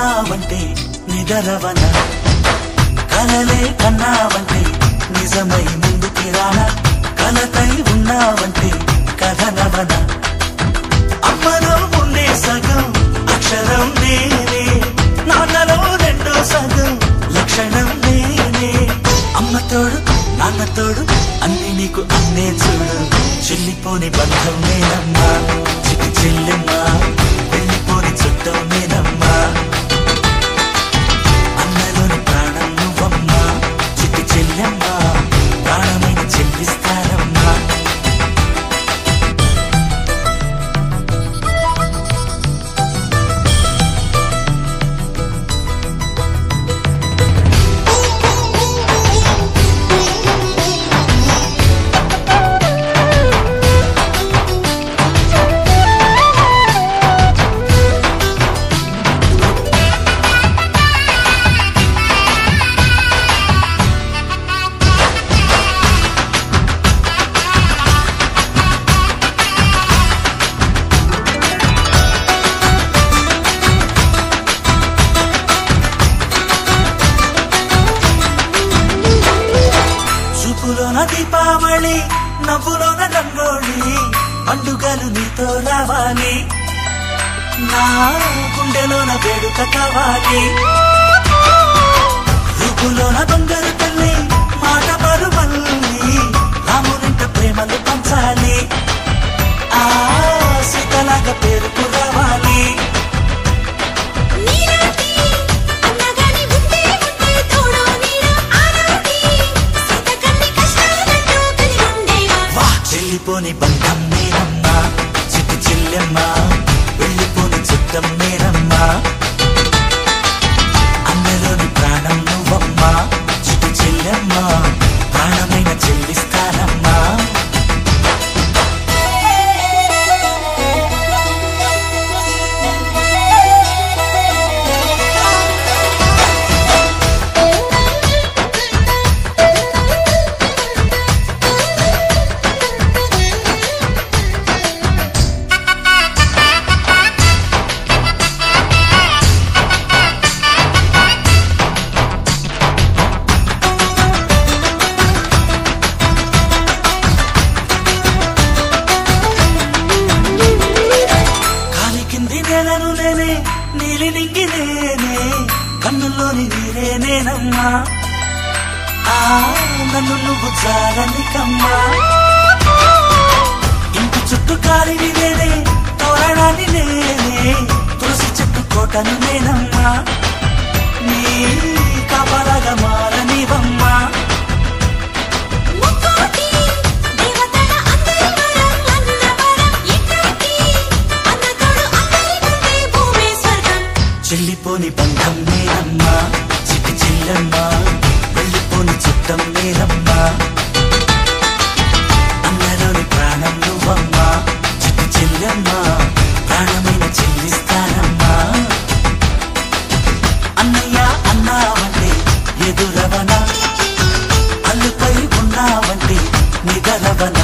ఉన్నావంటే నిదరవన కలలే కన్నావంటే నిజమై ముందుకి రానా కలతై ఉన్నావంటే కథనవన అమ్మలో ఉండే సగం అక్షరం నేనే నాన్నలో రెండో సగం లక్షణం నేనే అమ్మ తోడు నాన్న తోడు అన్ని నీకు అన్నే చూడు చెల్లిపోని బంధం నేనమ్మా చిటి చెల్లెమ్మా వెళ్ళిపోని చుట్టం నేనమ్మా అన్నలోని ప్రాణం నువ్వమ్మా చిటి చెల్లెమ్మా ప్రాణమైన చెల్లిస్తానమ్మా దీపావళి నవ్వులోన రంగోళి పండుగలు నీతో రావాలి నా గుండెలోన వేడుక కావాలి రూపులోన బంగారు తల్లి మాట పరువల్లి రామునింట ప్రేమలు పంచాలి ఆ సీతలాగా పేరుకు రావాలి వెళ్ళిపోని బంధం నేనమ్మా చిట్టి చెల్లెమ్మా వెళ్ళిపోని చుట్టం నేనమ్మా అన్నలోని ప్రాణం నువ్వమ్మా చిట్టి చెల్లెమ్మా ప్రాణమైన చెల్లిస్తానమ్మా నీలి నింగి నేనే కన్నుల్లోని నీరే నేనమ్మా ఆ నన్ను నువ్వు చాలనికమ్మా ఇంటి చుట్టూ కాలివి నేనే తోరణాన్ని నేనే తులసి చెట్టు కోటను నేనమ్మా నీ కాపలాగా మారనివమ్మా చెల్లిపోని బంధం నేనమ్మా చిట్టి చెల్లెమ్మా వెళ్ళిపోని చుట్టం నేనమ్మా అన్నలోని ప్రాణం నువ్వమ్మా చిట్టి చెల్లెమ్మా ప్రాణమైన చెల్లిస్తానమ్మా అన్నయ్య అన్నావంటే ఎదురవన అల్లుపై ఉన్నావంటే నిదరవన